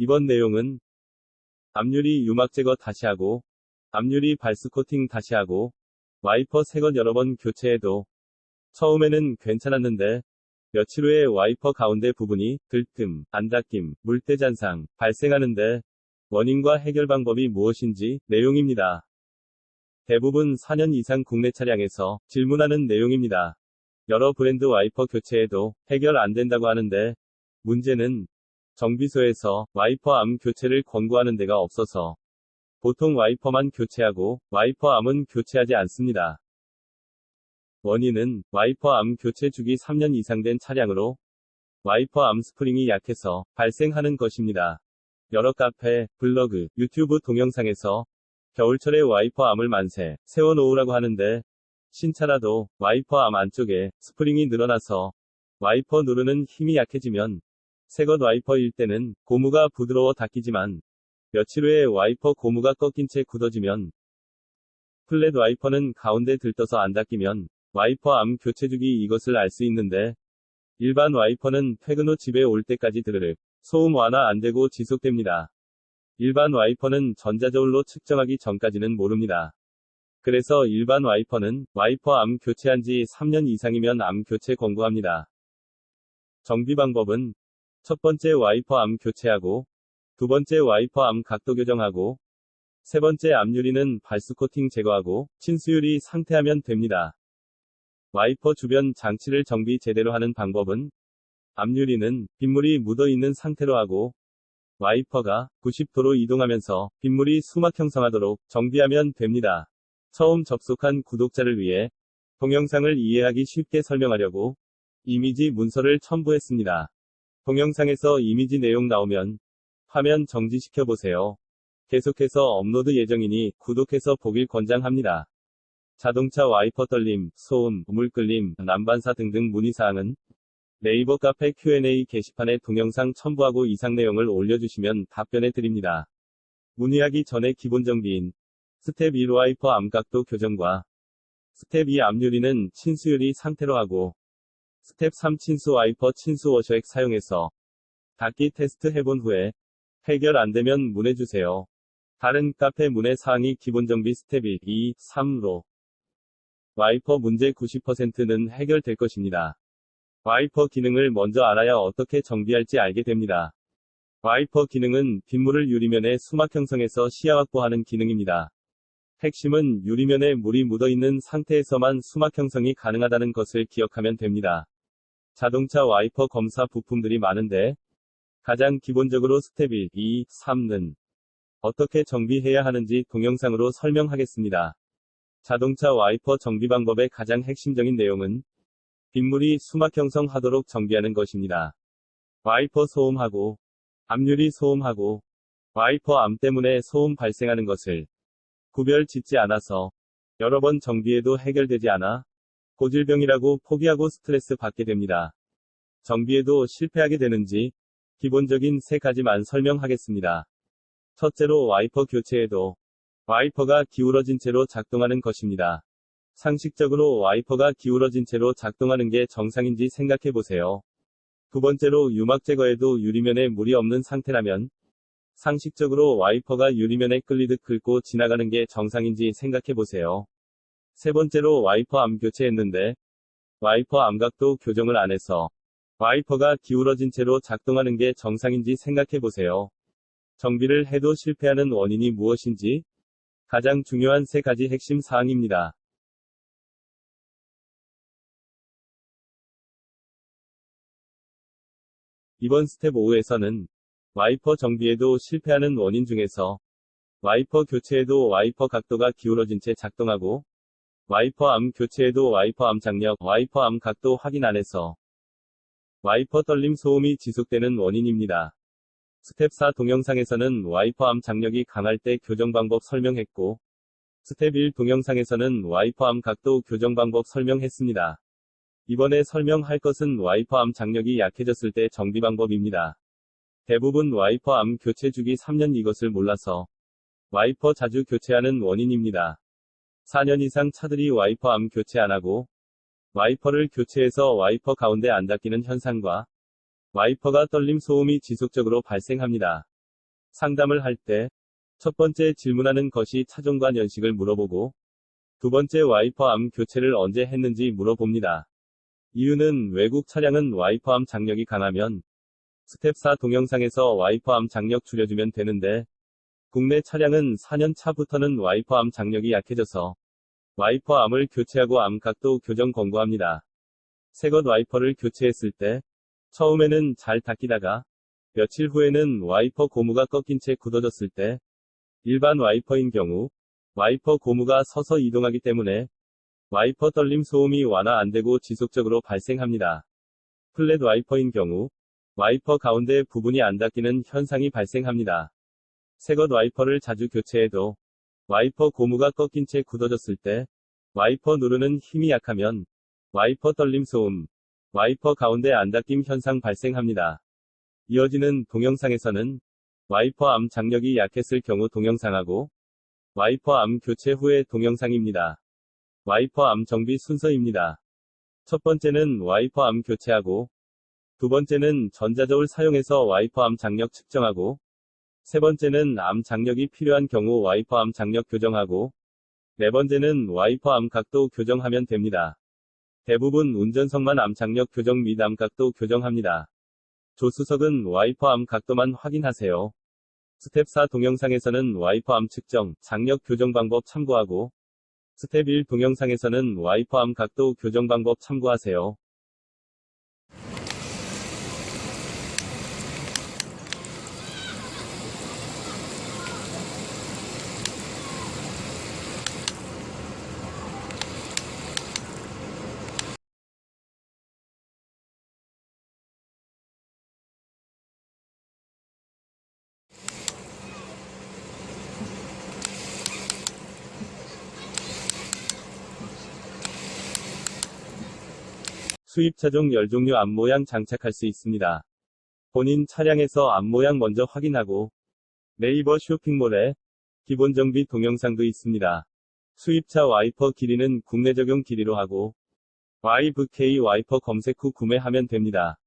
이번 내용은 앞유리 유막 제거 다시 하고, 앞유리 발수 코팅 다시 하고, 와이퍼 새것 여러 번 교체해도 처음에는 괜찮았는데 며칠 후에 와이퍼 가운데 부분이 들뜸, 안 닦임, 물때 잔상 발생하는데 원인과 해결 방법이 무엇인지 내용입니다. 대부분 4년 이상 국내 차량에서 질문하는 내용입니다. 여러 브랜드 와이퍼 교체해도 해결 안 된다고 하는데 문제는 정비소에서 와이퍼 암 교체를 권고하는 데가 없어서 보통 와이퍼만 교체하고 와이퍼 암은 교체하지 않습니다. 원인은 와이퍼 암 교체 주기 3년 이상 된 차량으로 와이퍼 암 스프링이 약해서 발생하는 것입니다. 여러 카페, 블로그, 유튜브 동영상에서 겨울철에 와이퍼 암을 만세, 세워놓으라고 하는데 신차라도 와이퍼 암 안쪽에 스프링이 늘어나서 와이퍼 누르는 힘이 약해지면 새것 와이퍼일 때는 고무가 부드러워 닦이지만 며칠 후에 와이퍼 고무가 꺾인 채 굳어지면 플랫 와이퍼는 가운데 들떠서 안 닦이면 와이퍼 암 교체 주기 이것을 알 수 있는데 일반 와이퍼는 퇴근 후 집에 올 때까지 드르륵 소음 완화 안 되고 지속됩니다. 일반 와이퍼는 전자저울로 측정하기 전까지는 모릅니다. 그래서 일반 와이퍼는 와이퍼 암 교체한 지 3년 이상이면 암 교체 권고합니다. 정비 방법은 첫 번째 와이퍼 암 교체하고 두 번째 와이퍼 암 각도 교정하고 세 번째 앞유리는 발수 코팅 제거하고 친수유리 상태하면 됩니다. 와이퍼 주변 장치를 정비 제대로 하는 방법은 앞유리는 빗물이 묻어 있는 상태로 하고 와이퍼가 90도로 이동하면서 빗물이 수막 형성하도록 정비하면 됩니다. 처음 접속한 구독자를 위해 동영상을 이해하기 쉽게 설명하려고 이미지 문서를 첨부했습니다. 동영상에서 이미지 내용 나오면 화면 정지시켜 보세요. 계속해서 업로드 예정이니 구독해서 보길 권장합니다. 자동차 와이퍼 떨림, 소음, 물 끓림, 난반사 등등 문의사항은 네이버 카페 Q&A 게시판에 동영상 첨부하고 이상 내용을 올려주시면 답변해 드립니다. 문의하기 전에 기본 정비인 스텝 1 와이퍼 암각도 교정과 스텝 2 앞유리는 친수유리 상태로 하고 스텝 3 친수 와이퍼 친수 워셔액 사용해서 닦기 테스트 해본 후에 해결 안 되면 문의주세요. 다른 카페 문의 사항이 기본 정비 스텝 1, 2, 3로 와이퍼 문제 90%는 해결될 것입니다. 와이퍼 기능을 먼저 알아야 어떻게 정비할지 알게 됩니다. 와이퍼 기능은 빗물을 유리면에 수막 형성해서 시야 확보하는 기능입니다. 핵심은 유리면에 물이 묻어있는 상태에서만 수막 형성이 가능하다는 것을 기억하면 됩니다. 자동차 와이퍼 검사 부품들이 많은데 가장 기본적으로 스텝 1, 2, 3는 어떻게 정비해야 하는지 동영상으로 설명하겠습니다. 자동차 와이퍼 정비 방법의 가장 핵심적인 내용은 빗물이 수막 형성하도록 정비하는 것입니다. 와이퍼 소음하고 앞유리 소음하고 와이퍼 암 때문에 소음 발생하는 것을 구별 짓지 않아서 여러 번 정비해도 해결되지 않아 고질병이라고 포기하고 스트레스 받게 됩니다. 정비해도 실패하게 되는지 기본적인 세 가지만 설명하겠습니다. 첫째로 와이퍼 교체해도 와이퍼가 기울어진 채로 작동하는 것입니다. 상식적으로 와이퍼가 기울어진 채로 작동하는 게 정상인지 생각해 보세요. 두 번째로 유막 제거에도 유리면에 물이 없는 상태라면 상식적으로 와이퍼가 유리면에 끌리듯 긁고 지나가는 게 정상인지 생각해 보세요. 세 번째로 와이퍼 암 교체했는데 와이퍼 암각도 교정을 안 해서 와이퍼가 기울어진 채로 작동하는 게 정상인지 생각해 보세요. 정비를 해도 실패하는 원인이 무엇인지 가장 중요한 세 가지 핵심 사항입니다. 이번 스텝 5에서는 와이퍼 정비에도 실패하는 원인 중에서 와이퍼 교체에도 와이퍼 각도가 기울어진 채 작동하고 와이퍼 암 교체에도 와이퍼 암 장력, 와이퍼 암 각도 확인 안 해서 와이퍼 떨림 소음이 지속되는 원인입니다. 스텝 4 동영상에서는 와이퍼 암 장력이 강할 때 교정 방법 설명했고 스텝 1 동영상에서는 와이퍼 암 각도 교정 방법 설명했습니다. 이번에 설명할 것은 와이퍼 암 장력이 약해졌을 때 정비 방법입니다. 대부분 와이퍼 암 교체 주기 3년 이것을 몰라서 와이퍼 자주 교체하는 원인입니다. 4년 이상 차들이 와이퍼 암 교체 안 하고 와이퍼를 교체해서 와이퍼 가운데 안 닦이는 현상과 와이퍼가 떨림 소음이 지속적으로 발생합니다. 상담을 할 때, 첫 번째 질문하는 것이 차종과 연식을 물어보고, 두 번째 와이퍼암 교체를 언제 했는지 물어봅니다. 이유는 외국 차량은 와이퍼암 장력이 강하면, 스텝 4 동영상에서 와이퍼암 장력 줄여주면 되는데, 국내 차량은 4년 차부터는 와이퍼암 장력이 약해져서, 와이퍼암을 교체하고 암각도 교정 권고합니다. 새것 와이퍼를 교체했을 때, 처음에는 잘 닦이다가, 며칠 후에는 와이퍼 고무가 꺾인 채 굳어졌을 때, 일반 와이퍼인 경우, 와이퍼 고무가 서서 이동하기 때문에, 와이퍼 떨림 소음이 완화 안 되고 지속적으로 발생합니다. 플랫 와이퍼인 경우, 와이퍼 가운데 부분이 안 닦이는 현상이 발생합니다. 새것 와이퍼를 자주 교체해도, 와이퍼 고무가 꺾인 채 굳어졌을 때, 와이퍼 누르는 힘이 약하면, 와이퍼 떨림 소음, 와이퍼 가운데 안 닦임 현상 발생합니다. 이어지는 동영상에서는, 와이퍼 암 장력이 약했을 경우 동영상하고, 와이퍼 암 교체 후의 동영상입니다. 와이퍼 암 정비 순서입니다. 첫 번째는 와이퍼 암 교체하고, 두 번째는 전자저울 사용해서 와이퍼 암 장력 측정하고, 세 번째는 암 장력이 필요한 경우 와이퍼 암 장력 교정하고, 네 번째는 와이퍼 암 각도 교정하면 됩니다. 대부분 운전석만 암 장력 교정 및 암 각도 교정합니다. 조수석은 와이퍼 암 각도만 확인하세요. 스텝 4 동영상에서는 와이퍼 암 측정, 장력 교정 방법 참고하고, 스텝 1 동영상에서는 와이퍼 암 각도 교정 방법 참고하세요. 수입 차종 열종류 앞모양 장착할 수 있습니다. 본인 차량에서 앞모양 먼저 확인하고, 네이버 쇼핑몰에 기본 정비 동영상도 있습니다. 수입차 와이퍼 길이는 국내 적용 길이로 하고, YVK 와이퍼 검색 후 구매하면 됩니다.